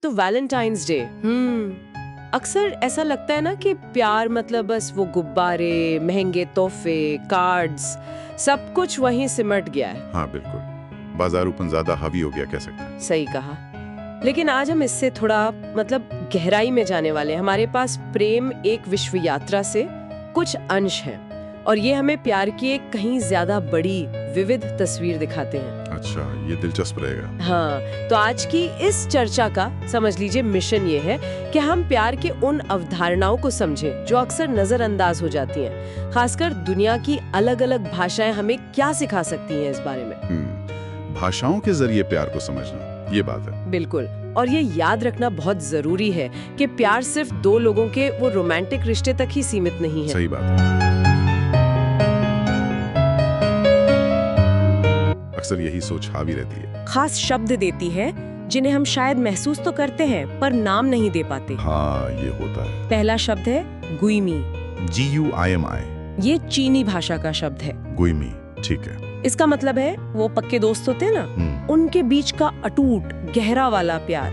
तो Valentine's day, अक्सर ऐसा लगता है ना कि प्यार मतलब बस वो गुब्बारे, महंगे तोहफे, कार्ड्स, सब कुछ वहीं सिमट गया है। हाँ बिल्कुल, बाजारूपन ज्यादा हावी हो गया कह सकते हैं। सही कहा। लेकिन आज हम इससे थोड़ा मतलब गहराई में जाने वाले हैं। हमारे पास प्रेम एक विश्व यात्रा से कुछ अंश हैं और ये हमें प्यार की एक कहीं ज्यादा बड़ी विविध तस्वीर दिखाते हैं। अच्छा, ये दिलचस्प रहेगा। हाँ, तो आज की इस चर्चा का समझ लीजिए मिशन ये है कि हम प्यार के उन अवधारणाओं को समझें जो अक्सर नजरअंदाज हो जाती हैं। खासकर दुनिया की अलग-अलग भाषाएं हमें क्या सिखा सकती हैं इस बारे में। भाषाओं के जरिए प्यार को समझना, ये बात है। बिल्कुल, और ये याद रखना बहुत जरूरी है कि प्यार सिर्फ दो लोगों के वो रोमांटिक रिश्ते तक ही सीमित नहीं है। सही बात है। अक्सर यही सोच हावी रहती है। खास शब्द देती है जिन्हें हम शायद महसूस तो करते हैं पर नाम नहीं दे पाते। हाँ, ये होता है। पहला शब्द है गुइमी। GUIMI। ये चीनी भाषा का शब्द है। गुइमी, ठीक है। इसका मतलब है वो पक्के दोस्त होते हैं ना, उनके बीच का अटूट गहरा वाला प्यार।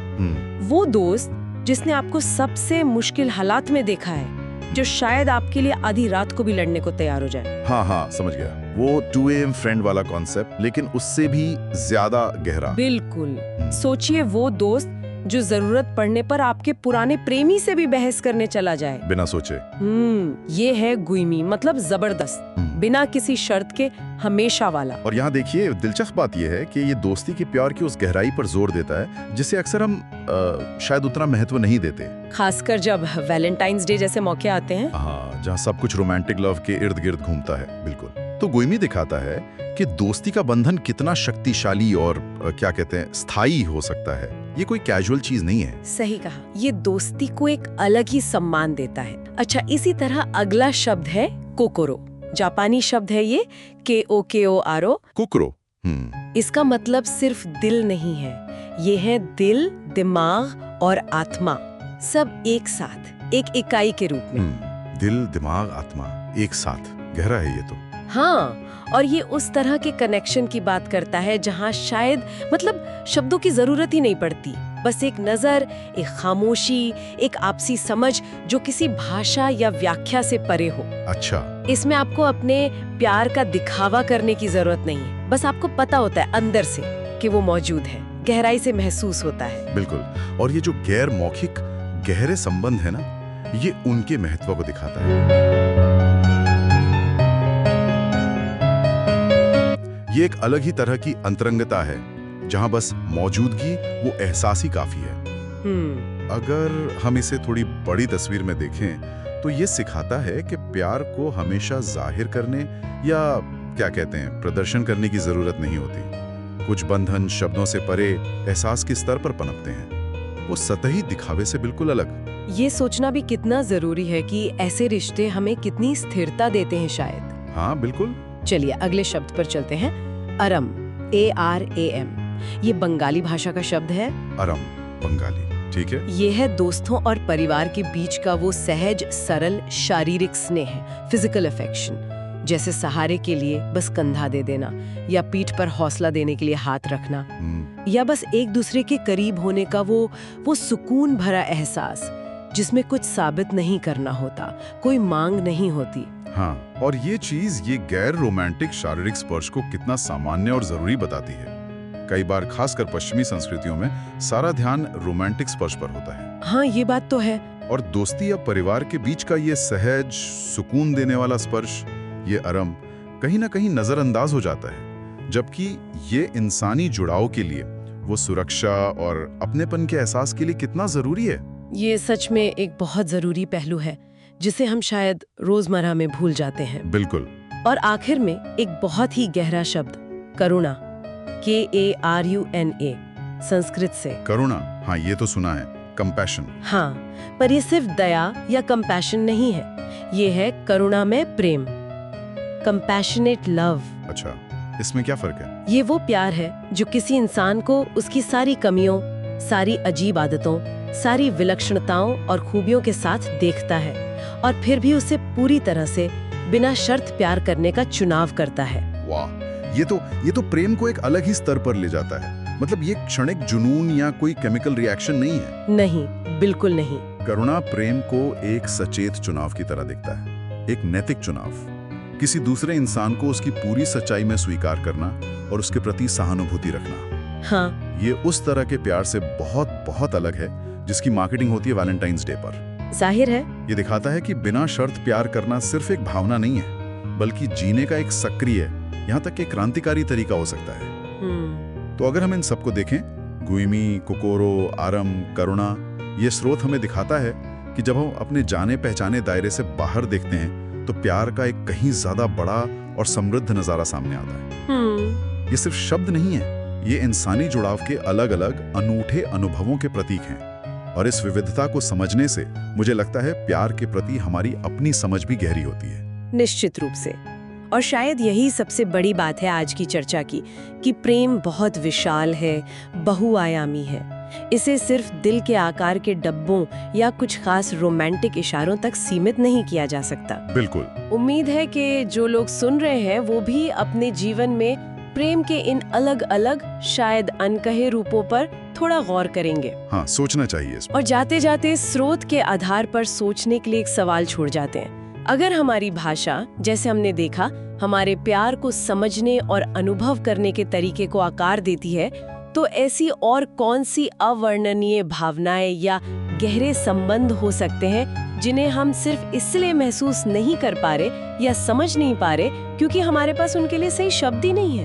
वो दोस्त जिसने आपको सबसे मुश्किल हालात में देखा है, जो शायद आपके लिए आधी रात को भी लड़ने को तैयार हो जाए। हाँ, समझ गया। वो 2 AM फ्रेंड वाला कॉन्सेप्ट, लेकिन उससे भी ज्यादा गहरा। बिल्कुल। सोचिए वो दोस्त जो जरूरत पड़ने पर आपके पुराने प्रेमी से भी बहस करने चला जाए बिना सोचे। ये है गुइमी, मतलब जबरदस्त, बिना किसी शर्त के, हमेशा वाला। और यहाँ देखिए, दिलचस्प बात यह है कि ये दोस्ती के प्यार की उस गहराई पर जोर देता है जिसे अक्सर हम शायद उतना महत्व नहीं देते, खासकर जब वैलेंटाइंस डे जैसे मौके आते हैं। हाँ, जहाँ सब कुछ रोमांटिक लव के इर्द गिर्द घूमता है। बिल्कुल। तो गुइमी दिखाता है कि दोस्ती का बंधन कितना शक्तिशाली और क्या कहते हैं, स्थायी हो सकता है। ये कोई कैजुअल चीज नहीं है। सही कहा, ये दोस्ती को एक अलग ही सम्मान देता है। अच्छा, इसी तरह अगला शब्द है कोकोरो। जापानी शब्द है ये, KOKORO। कोकरो। इसका मतलब सिर्फ दिल नहीं है, ये है दिल, दिमाग और आत्मा, सब एक साथ, एक इकाई के रूप में। दिल, दिमाग, आत्मा एक साथ, गहरा है ये तो। हाँ, और ये उस तरह के कनेक्शन की बात करता है जहाँ शायद मतलब शब्दों की जरूरत ही नहीं पड़ती, बस एक नजर, एक खामोशी, एक आपसी समझ जो किसी भाषा या व्याख्या से परे हो। अच्छा। इसमें आपको अपने प्यार का दिखावा करने की जरूरत नहीं है, बस आपको पता होता है अंदर से कि वो मौजूद है, गहराई से महसूस होता है। बिल्कुल। और ये जो गैर मौखिक गहरे संबंध है ना, ये उनके महत्व को दिखाता है। ये एक अलग ही तरह की अंतरंगता है जहां बस मौजूदगी, वो एहसास ही काफी है। अगर हम इसे थोड़ी बड़ी तस्वीर में देखें तो ये सिखाता है कि प्यार को हमेशा जाहिर करने या क्या कहते हैं, प्रदर्शन करने की जरूरत नहीं होती। कुछ बंधन शब्दों से परे एहसास के स्तर पर पनपते हैं, वो सतही दिखावे से बिल्कुल अलग। ये सोचना भी कितना जरूरी है कि ऐसे रिश्ते हमें कितनी स्थिरता देते हैं शायद। हाँ बिल्कुल। चलिए अगले शब्द पर चलते हैं। अरम, ARAM। ये बंगाली भाषा का शब्द है। अरम, बंगाली, ठीक है। ये है दोस्तों और परिवार के बीच का वो सहज, सरल शारीरिक स्नेह, फिजिकल अफेक्शन, जैसे सहारे के लिए बस कंधा दे देना, या पीठ पर हौसला देने के लिए हाथ रखना, या बस एक दूसरे के करीब होने का वो सुकून भरा एहसास जिसमें कुछ साबित नहीं करना होता, कोई मांग नहीं होती। हाँ, और ये चीज, ये गैर रोमांटिक शारीरिक स्पर्श को कितना सामान्य और जरूरी बताती है। कई बार खासकर पश्चिमी संस्कृतियों में सारा ध्यान रोमांटिक स्पर्श पर होता है। हाँ, ये बात तो है। और दोस्ती या परिवार के बीच का ये सहज, सुकून देने वाला स्पर्श, ये अरम, कहीं ना कहीं नजरअंदाज हो जाता है, जबकि ये इंसानी जुड़ाव के लिए, वो सुरक्षा और अपनेपन के एहसास के लिए कितना जरूरी है। ये सच में एक बहुत जरूरी पहलू है जिसे हम शायद रोजमर्रा में भूल जाते हैं। बिल्कुल। और आखिर में एक बहुत ही गहरा शब्द, करुणा, KARUNA, संस्कृत से। करुणा, हाँ ये तो सुना है, कंपैशन। हाँ, पर ये सिर्फ दया या कंपैशन नहीं है, ये है करुणा में प्रेम, कंपैशनेट लव। अच्छा, इसमें क्या फर्क है? ये वो प्यार है जो किसी इंसान को उसकी सारी कमियों, सारी अजीब आदतों, सारी विलक्षणताओं और खूबियों के साथ देखता है और फिर भी उसे पूरी तरह से बिना शर्त प्यार करने का चुनाव करता है। वाह, ये तो प्रेम को एक अलग ही स्तर पर ले जाता है। मतलब ये क्षणिक जुनून या कोई केमिकल रिएक्शन नहीं है। नहीं, बिल्कुल नहीं। करुणा प्रेम को एक सचेत चुनाव की तरह दिखता है, एक नैतिक चुनाव। किसी दूसरे इंसान को उसकी पूरी सच्चाई में स्वीकार करना और उसके प्रति सहानुभूति रखना। हाँ, ये उस तरह के प्यार से बहुत बहुत अलग है जिसकी मार्केटिंग होती है वैलेंटाइंस डे पर। जाहिर है। ये दिखाता है कि बिना शर्त प्यार करना सिर्फ एक भावना नहीं है, बल्कि जीने का एक सक्रिय, यहाँ तक कि क्रांतिकारी तरीका हो सकता है। तो अगर हम इन सबको देखें, गुइमी, कोकोरो, आरम, करुणा, ये स्रोत हमें दिखाता है कि जब हम अपने जाने पहचाने दायरे से बाहर देखते हैं तो प्यार का एक कहीं ज्यादा बड़ा और समृद्ध नजारा सामने आता है। ये सिर्फ शब्द नहीं है, ये इंसानी जुड़ाव के अलग अलग अनूठे अनुभवों के प्रतीक हैं। और इस विविधता को समझने से मुझे लगता है प्यार के प्रति हमारी अपनी समझ भी गहरी होती है। निश्चित रूप से। और शायद यही सबसे बड़ी बात है आज की चर्चा की, कि प्रेम बहुत विशाल है, बहुआयामी है। इसे सिर्फ दिल के आकार के डब्बों या कुछ खास रोमांटिक इशारों तक सीमित नहीं किया जा सकता। बिल्कुल। उम्मीद है कि जो लोग सुन रहे हैं वो भी अपने जीवन में प्रेम के इन अलग अलग, शायद अनकहे रूपों पर थोड़ा गौर करेंगे। हाँ, सोचना चाहिए इस पर। और जाते जाते स्रोत के आधार पर सोचने के लिए एक सवाल छोड़ जाते हैं। अगर हमारी भाषा, जैसे हमने देखा, हमारे प्यार को समझने और अनुभव करने के तरीके को आकार देती है, तो ऐसी और कौन सी अवर्णनीय भावनाएं या गहरे संबंध हो सकते हैं जिन्हें हम सिर्फ इसलिए महसूस नहीं कर पा रहे या समझ नहीं पा रहे क्योंकि हमारे पास उनके लिए सही शब्द ही नहीं है।